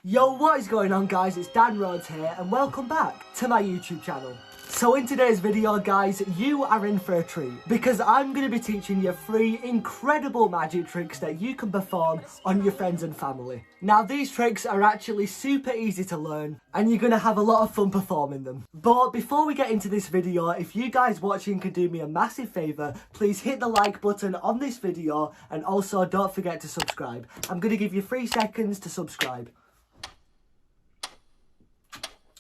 Yo, what is going on guys? It's Dan Rhodes here and welcome back to my YouTube channel. So in today's video guys, you are in for a treat because I'm going to be teaching you 3 incredible magic tricks that you can perform on your friends and family. Now these tricks are actually super easy to learn and you're going to have a lot of fun performing them. But before we get into this video, if you guys watching could do me a massive favour, please hit the like button on this video and also don't forget to subscribe. I'm going to give you 3 seconds to subscribe.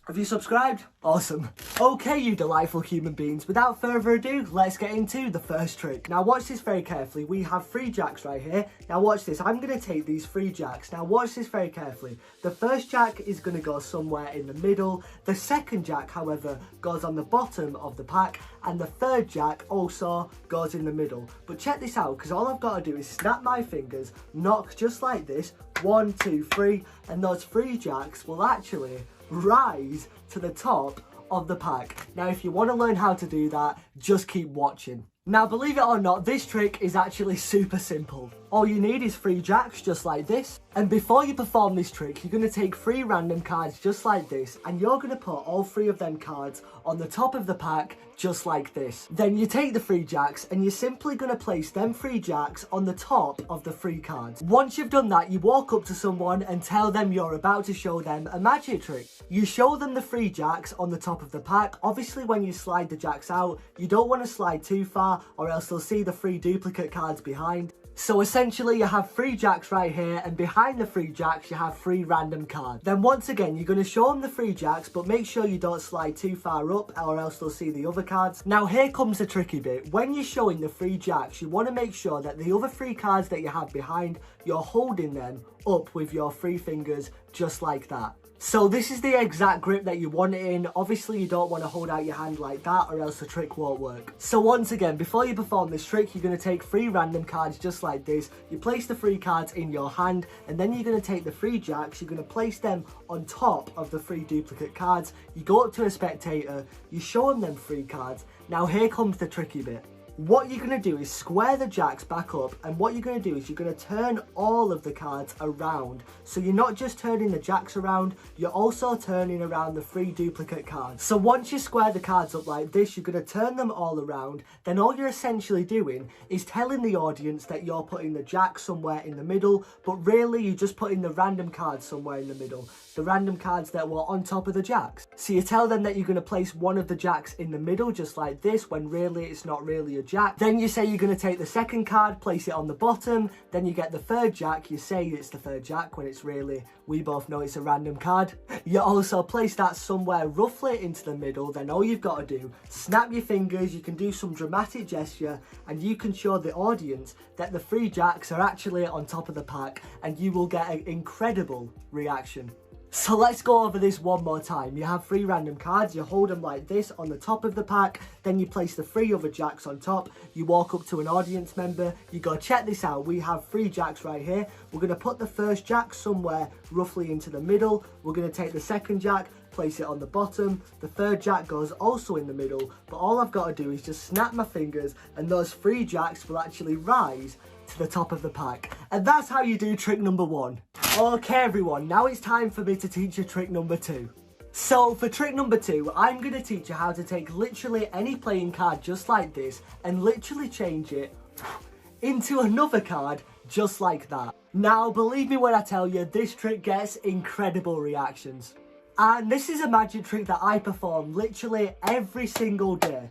Have you subscribed? Awesome. Okay, you delightful human beings, without further ado, let's get into the first trick. Now watch this very carefully. We have 3 jacks right here. Now watch this. I'm going to take these 3 jacks. Now watch this very carefully. The first jack is going to go somewhere in the middle. The second jack, however, goes on the bottom of the pack. And the third jack also goes in the middle. But check this out, because all I've got to do is snap my fingers, knock just like this. 1, 2, 3. And those 3 jacks will actually rise to the top of the pack. Now if you want to learn how to do that, just keep watching. Now believe it or not, this trick is actually super simple. All you need is 3 jacks just like this, and before you perform this trick you're going to take 3 random cards just like this, and you're going to put all 3 of them cards on the top of the pack just like this. Then you take the 3 jacks and you're simply going to place them 3 jacks on the top of the 3 cards. Once you've done that, you walk up to someone and tell them you're about to show them a magic trick. You show them the 3 jacks on the top of the pack. Obviously when you slide the jacks out, you don't want to slide too far or else they'll see the 3 duplicate cards behind. So essentially you have 3 jacks right here, and behind the 3 jacks you have 3 random cards. Then once again you're going to show them the 3 jacks, but make sure you don't slide too far up or else they'll see the other cards. Now here comes the tricky bit. When you're showing the 3 jacks, you want to make sure that the other 3 cards that you have behind, you're holding them up with your 3 fingers just like that. So this is the exact grip that you want it in. Obviously you don't want to hold out your hand like that or else the trick won't work. So once again, before you perform this trick, you're going to take 3 random cards just like this. You place the 3 cards in your hand, and then you're going to take the 3 jacks, you're going to place them on top of the 3 duplicate cards. You go up to a spectator, you show them 3 cards. Now here comes the tricky bit. What you're going to do is square the jacks back up, and what you're going to do is you're going to turn all of the cards around. So you're not just turning the jacks around, you're also turning around the 3 duplicate cards. So once you square the cards up like this, you're going to turn them all around. Then all you're essentially doing is telling the audience that you're putting the jack somewhere in the middle, but really you're just putting the random cards somewhere in the middle. The random cards that were on top of the jacks. So you tell them that you're going to place one of the jacks in the middle just like this, when really it's not really a jack. Then you say you're going to take the second card, place it on the bottom. Then you get the 3rd jack, you say it's the 3rd jack when it's really, we both know it's a random card. You also place that somewhere roughly into the middle. Then all you've got to do, snap your fingers, you can do some dramatic gesture, and you can show the audience that the 3 jacks are actually on top of the pack, and you will get an incredible reaction. So let's go over this one more time. You have 3 random cards, you hold them like this on the top of the pack, then you place the 3 other jacks on top, you walk up to an audience member, you go, check this out, we have 3 jacks right here, we're going to put the first jack somewhere roughly into the middle, we're going to take the second jack, place it on the bottom, the 3rd jack goes also in the middle, but all I've got to do is just snap my fingers and those 3 jacks will actually rise to the top of the pack. And that's how you do trick number 1. Okay everyone, now it's time for me to teach you trick number 2. So for trick number 2, I'm going to teach you how to take literally any playing card just like this and literally change it into another card just like that. Now believe me when I tell you, this trick gets incredible reactions. And this is a magic trick that I perform literally every single day.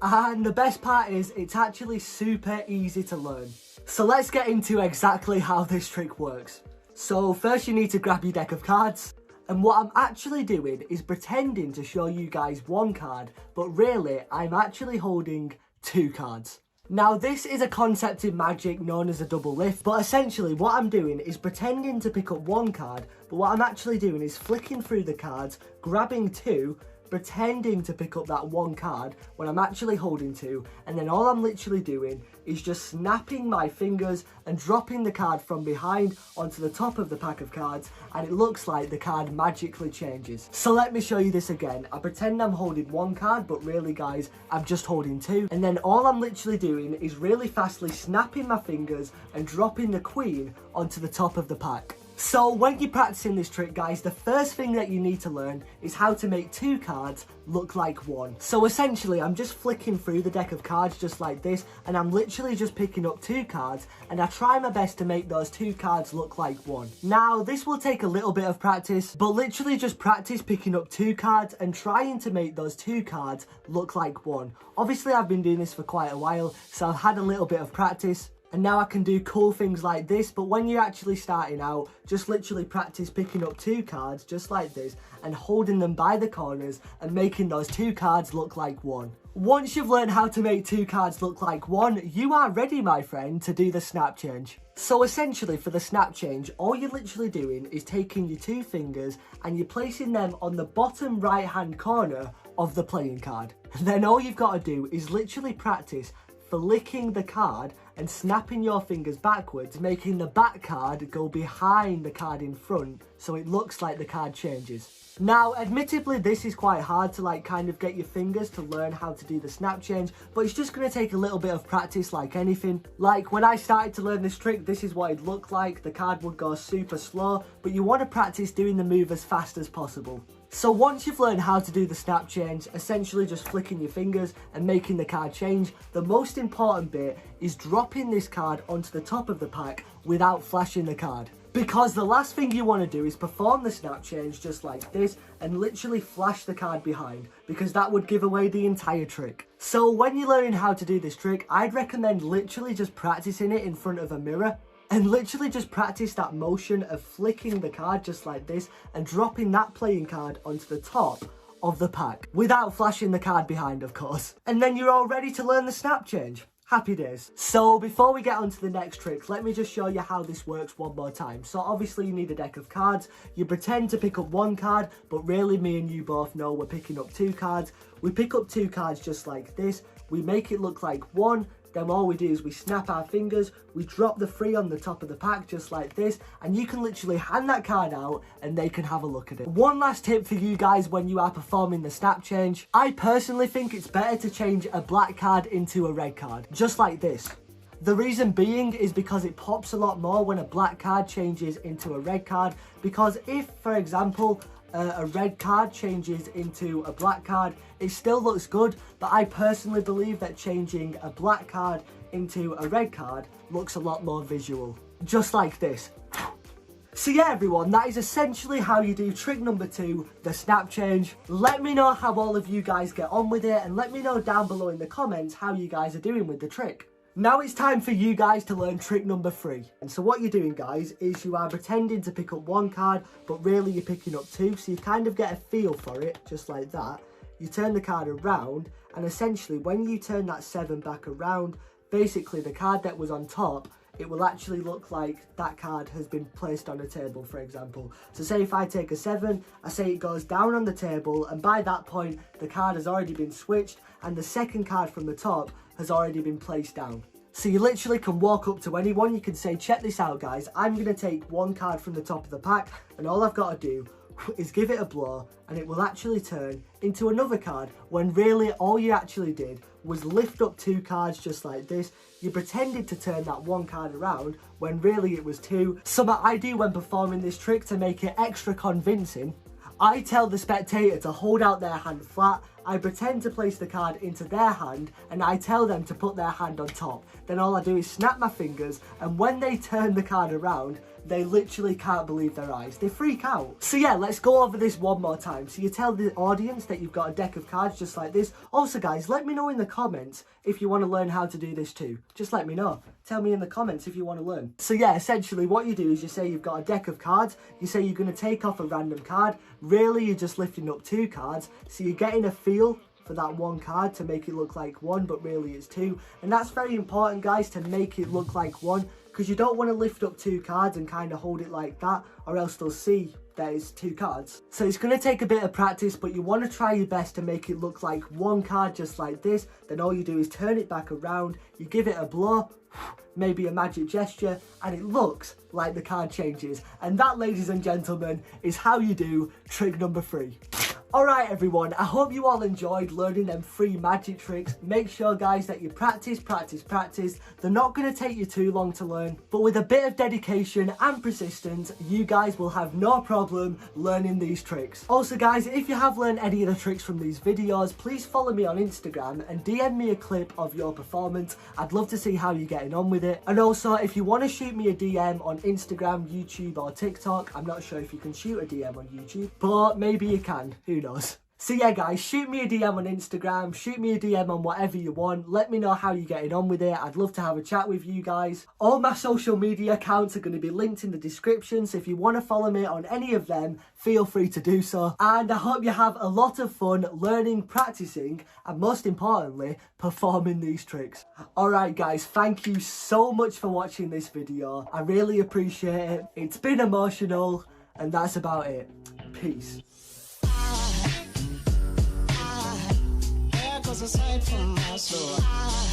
And the best part is, it's actually super easy to learn. So let's get into exactly how this trick works. So first you need to grab your deck of cards. And what I'm actually doing is pretending to show you guys 1 card, but really I'm actually holding 2 cards. Now this is a concept in Magic known as a double lift, but essentially what I'm doing is pretending to pick up 1 card, but what I'm actually doing is flicking through the cards, grabbing 2, pretending to pick up that 1 card when I'm actually holding 2, and then all I'm literally doing is just snapping my fingers and dropping the card from behind onto the top of the pack of cards, and it looks like the card magically changes. So let me show you this again. I pretend I'm holding 1 card, but really guys, I'm just holding 2, and then all I'm literally doing is really fastly snapping my fingers and dropping the queen onto the top of the pack. So when you're practicing this trick, guys, the first thing that you need to learn is how to make 2 cards look like 1. So essentially, I'm just flicking through the deck of cards just like this, and I'm literally just picking up 2 cards, and I try my best to make those 2 cards look like 1. Now, this will take a little bit of practice, but literally just practice picking up 2 cards and trying to make those 2 cards look like 1. Obviously, I've been doing this for quite a while, so I've had a little bit of practice. And now I can do cool things like this, but when you're actually starting out, just literally practice picking up 2 cards just like this and holding them by the corners and making those 2 cards look like 1. Once you've learned how to make 2 cards look like 1, you are ready, my friend, to do the snap change. So essentially for the snap change, all you're literally doing is taking your 2 fingers and you're placing them on the bottom right hand corner of the playing card. And then all you've got to do is literally practice flicking the card and snapping your fingers backwards, making the back card go behind the card in front so it looks like the card changes. Now, admittedly, this is quite hard to kind of get your fingers to learn how to do the snap change, but it's just going to take a little bit of practice like anything. Like when I started to learn this trick, this is what it looked like. The card would go super slow, but you want to practice doing the move as fast as possible. So once you've learned how to do the snap change, essentially just flicking your fingers and making the card change, the most important bit is dropping this card onto the top of the pack without flashing the card. Because the last thing you want to do is perform the snap change just like this and literally flash the card behind, because that would give away the entire trick. So when you're learning how to do this trick, I'd recommend literally just practicing it in front of a mirror. And literally just practice that motion of flicking the card just like this and dropping that playing card onto the top of the pack without flashing the card behind, of course. And then you're all ready to learn the snap change. Happy days. So before we get on to the next trick, let me just show you how this works one more time. So obviously you need a deck of cards. You pretend to pick up 1 card, but really me and you both know we're picking up 2 cards. We pick up 2 cards just like this. We make it look like 1. Then all we do is we snap our fingers, we drop the 3 on the top of the pack just like this, and you can literally hand that card out and they can have a look at it. One last tip for you guys when you are performing the snap change. I personally think it's better to change a black card into a red card, just like this. The reason being is because it pops a lot more when a black card changes into a red card, because if, for example, a red card changes into a black card, it still looks good, but I personally believe that changing a black card into a red card looks a lot more visual. Just like this. So yeah everyone, that is essentially how you do trick number 2, the snap change. Let me know how all of you guys get on with it, and let me know down below in the comments how you guys are doing with the trick. Now it's time for you guys to learn trick number 3. And so what you're doing, guys, is you are pretending to pick up 1 card, but really you're picking up 2, so you kind of get a feel for it, just like that. You turn the card around, and essentially when you turn that 7 back around, basically the card that was on top, it will actually look like that card has been placed on a table, for example. So say if I take a 7, I say it goes down on the table, and by that point the card has already been switched and the second card from the top has already been placed down. So you literally can walk up to anyone, you can say, check this out guys, I'm going to take 1 card from the top of the pack, and all I've got to do is give it a blow and it will actually turn into another card, when really all you actually did was lift up 2 cards just like this. You pretended to turn that 1 card around when really it was 2. Something I do when performing this trick to make it extra convincing, I tell the spectator to hold out their hand flat, I pretend to place the card into their hand, and I tell them to put their hand on top. Then all I do is snap my fingers, and when they turn the card around, they literally can't believe their eyes. They freak out. So yeah, let's go over this one more time. So you tell the audience that you've got a deck of cards just like this. Also guys, let me know in the comments if you want to learn how to do this too. Just let me know. Tell me in the comments if you want to learn. So yeah, essentially what you do is you say you've got a deck of cards. You say you're going to take off a random card. Really, you're just lifting up 2 cards. So you're getting a feel for that 1 card to make it look like 1, but really it's 2. And that's very important guys, to make it look like 1. Because you don't want to lift up 2 cards and kind of hold it like that, or else they'll see that it's 2 cards. So it's going to take a bit of practice, but you want to try your best to make it look like 1 card just like this. Then all you do is turn it back around, you give it a blow, maybe a magic gesture, and it looks like the card changes. And that, ladies and gentlemen, is how you do trick number 3. Alright everyone, I hope you all enjoyed learning them 3 magic tricks. Make sure guys that you practice. They're not going to take you too long to learn, but with a bit of dedication and persistence, you guys will have no problem learning these tricks. Also guys, if you have learned any of the tricks from these videos, please follow me on Instagram and DM me a clip of your performance. I'd love to see how you're getting on with it. And also, if you want to shoot me a DM on Instagram, YouTube or TikTok, I'm not sure if you can shoot a DM on YouTube, but maybe you can. Who knows? So yeah guys, shoot me a DM on Instagram, shoot me a DM on whatever you want, let me know how you're getting on with it. I'd love to have a chat with you guys. All my social media accounts are going to be linked in the description, so if you want to follow me on any of them, feel free to do so. And I hope you have a lot of fun learning, practicing, and most importantly, performing these tricks. Alright guys, thank you so much for watching this video. I really appreciate it. It's been emotional, and that's about it. Peace. Aside from my soul.